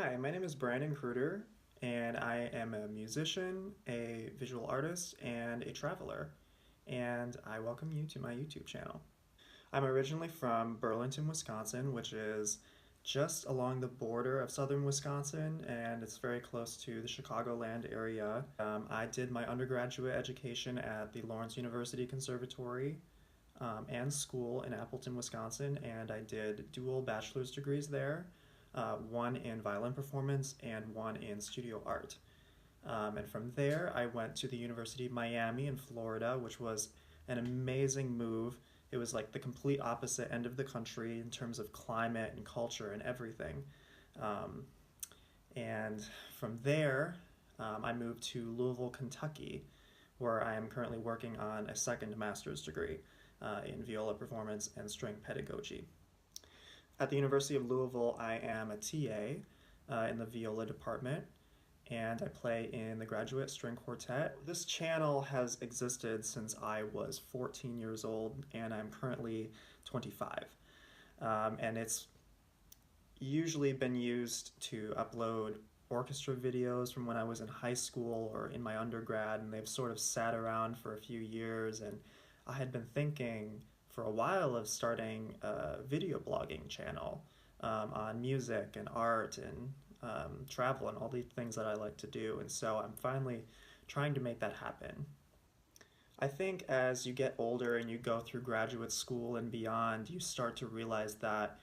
Hi, my name is Brandin Kreuder, and I am a musician, a visual artist, and a traveler. And I welcome you to my YouTube channel. I'm originally from Burlington, Wisconsin, which is just along the border of southern Wisconsin, and it's very close to the Chicagoland area. I did my undergraduate education at the Lawrence University Conservatory and school in Appleton, Wisconsin, and I did dual bachelor's degrees there, one in violin performance and one in studio art. And from there, I went to the University of Miami in Florida, which was an amazing move. It was like the complete opposite end of the country in terms of climate and culture and everything. Um, and from there, I moved to Louisville, Kentucky, where I am currently working on a second master's degree in viola performance and string pedagogy. At the University of Louisville, I am a TA in the viola department, and I play in the graduate string quartet. This channel has existed since I was 14 years old, and I'm currently 25. And it's usually been used to upload orchestra videos from when I was in high school or in my undergrad, and they've sort of sat around for a few years, and I had been thinking for a while of starting a video blogging channel on music and art and travel and all the things that I like to do. And so I'm finally trying to make that happen. I think as you get older and you go through graduate school and beyond, you start to realize that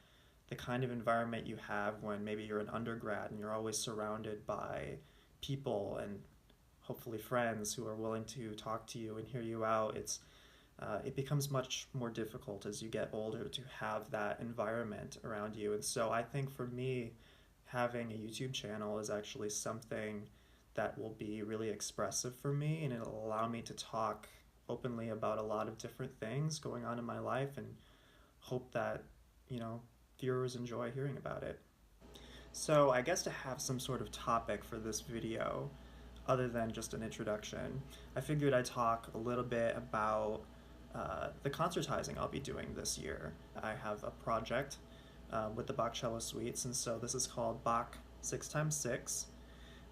the kind of environment you have when maybe you're an undergrad and you're always surrounded by people and hopefully friends who are willing to talk to you and hear you out, it becomes much more difficult as you get older to have that environment around you. And so I think for me, having a YouTube channel is actually something that will be really expressive for me, and it'll allow me to talk openly about a lot of different things going on in my life and hope that, viewers enjoy hearing about it. So I guess to have some sort of topic for this video, other than just an introduction, I figured I'd talk a little bit about the concertizing I'll be doing this year. I have a project with the Bach Cello Suites, and so this is called Bach 6x6.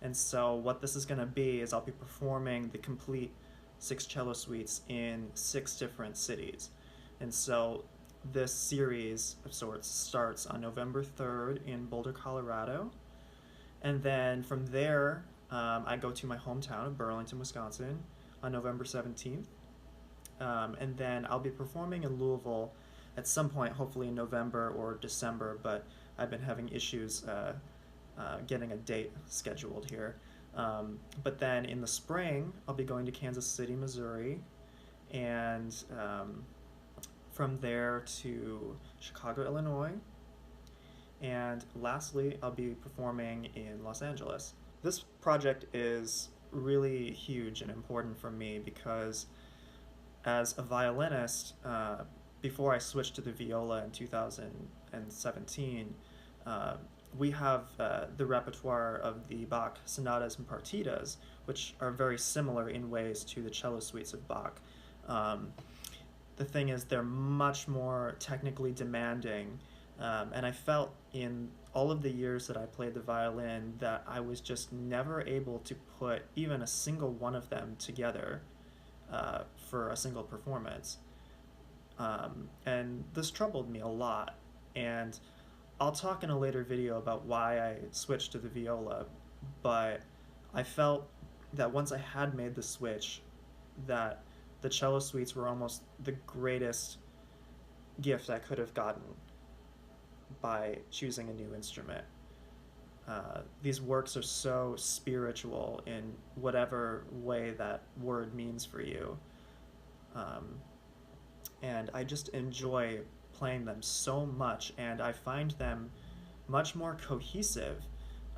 And so what this is going to be is I'll be performing the complete 6 cello suites in 6 different cities. And so this series of sorts starts on November 3rd in Boulder, Colorado. And then from there, I go to my hometown of Burlington, Wisconsin on November 17th. And then I'll be performing in Louisville at some point, hopefully in November or December, but I've been having issues getting a date scheduled here. But then in the spring, I'll be going to Kansas City, Missouri, and from there to Chicago, Illinois, and lastly, I'll be performing in Los Angeles. This project is really huge and important for me because as a violinist, before I switched to the viola in 2017, we have the repertoire of the Bach sonatas and partitas, which are very similar in ways to the cello suites of Bach. The thing is, they're much more technically demanding, and I felt in all of the years that I played the violin that I was just never able to put even a single one of them together for a single performance. And this troubled me a lot, and I'll talk in a later video about why I switched to the viola, but I felt that once I had made the switch, that the cello suites were almost the greatest gift I could have gotten by choosing a new instrument. These works are so spiritual in whatever way that word means for you. And I just enjoy playing them so much, and I find them much more cohesive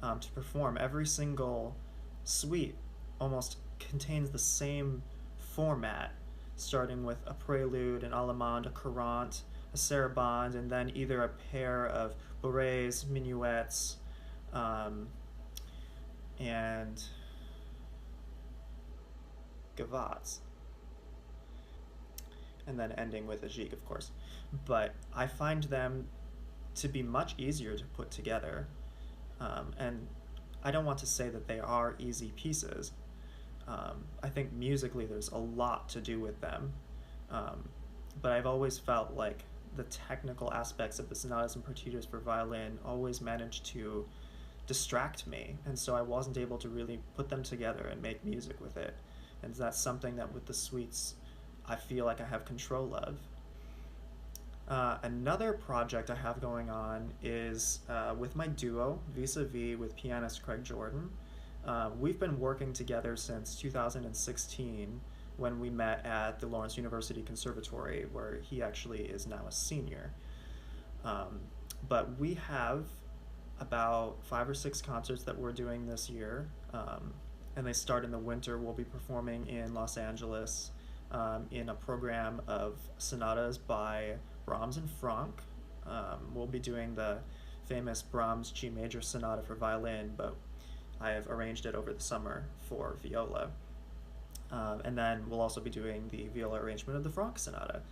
to perform. Every single suite almost contains the same format, starting with a prelude, an allemande, a courante, a sarabande, and then either a pair of bourrées, minuets, and gavottes, and then ending with a gigue, of course. But I find them to be much easier to put together. And I don't want to say that they are easy pieces. I think musically there's a lot to do with them. Um, but I've always felt like the technical aspects of the sonatas and partituras for violin always managed to distract me, and so I wasn't able to really put them together and make music with it. And that's something that with the suites I feel like I have control of. Another project I have going on is with my duo, Vis-a-Vis, with pianist Craig Jordan. We've been working together since 2016 when we met at the Lawrence University Conservatory, where he actually is now a senior. Um, but we have about 5 or 6 concerts that we're doing this year, and they start in the winter. We'll be performing in Los Angeles in a program of sonatas by Brahms and Franck. We'll be doing the famous Brahms G major sonata for violin, but I have arranged it over the summer for viola. And then we'll also be doing the viola arrangement of the Franck sonata.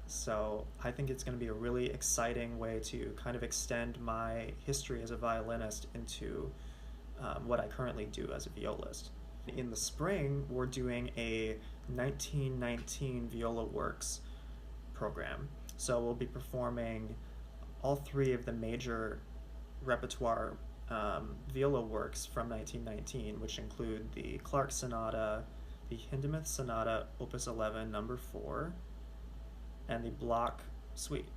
So I think it's going to be a really exciting way to kind of extend my history as a violinist into what I currently do as a violist. In the spring, we're doing a 1919 Viola Works program. So we'll be performing all 3 of the major repertoire viola works from 1919, which include the Clark Sonata, the Hindemith Sonata, Opus 11, number 4, and the Block Suite.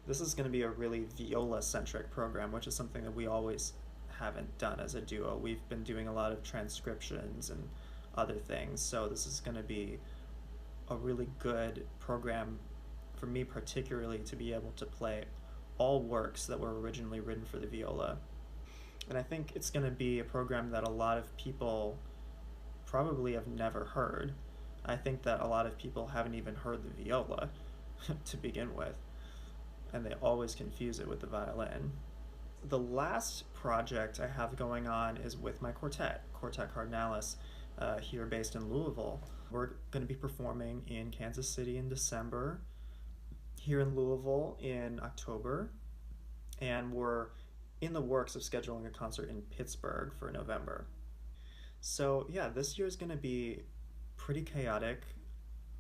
This is going to be a really viola-centric program, which is something that we always haven't done as a duo. We've been doing a lot of transcriptions and other things, so this is going to be a really good program for me, particularly to be able to play all works that were originally written for the viola. And I think it's going to be a program that a lot of people probably have never heard. I think that a lot of people haven't even heard the viola to begin with, and they always confuse it with the violin. The last project I have going on is with my quartet, Quartet Cardinalis, here based in Louisville. We're going to be performing in Kansas City in December, here in Louisville in October, and we're in the works of scheduling a concert in Pittsburgh for November. So yeah, this year is going to be pretty chaotic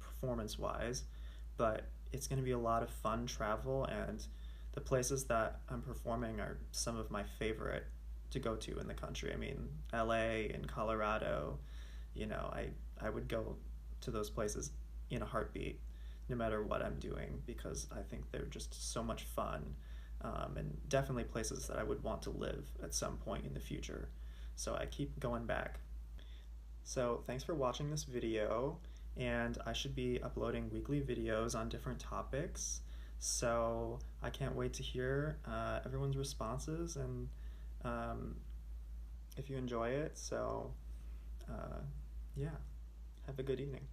performance-wise, but it's going to be a lot of fun travel, and the places that I'm performing are some of my favorite to go to in the country. I mean, LA and Colorado, I would go to those places in a heartbeat, no matter what I'm doing, because I think they're just so much fun, and definitely places that I would want to live at some point in the future. So I keep going back. So thanks for watching this video, and I should be uploading weekly videos on different topics. So I can't wait to hear everyone's responses, and if you enjoy it. So yeah, have a good evening.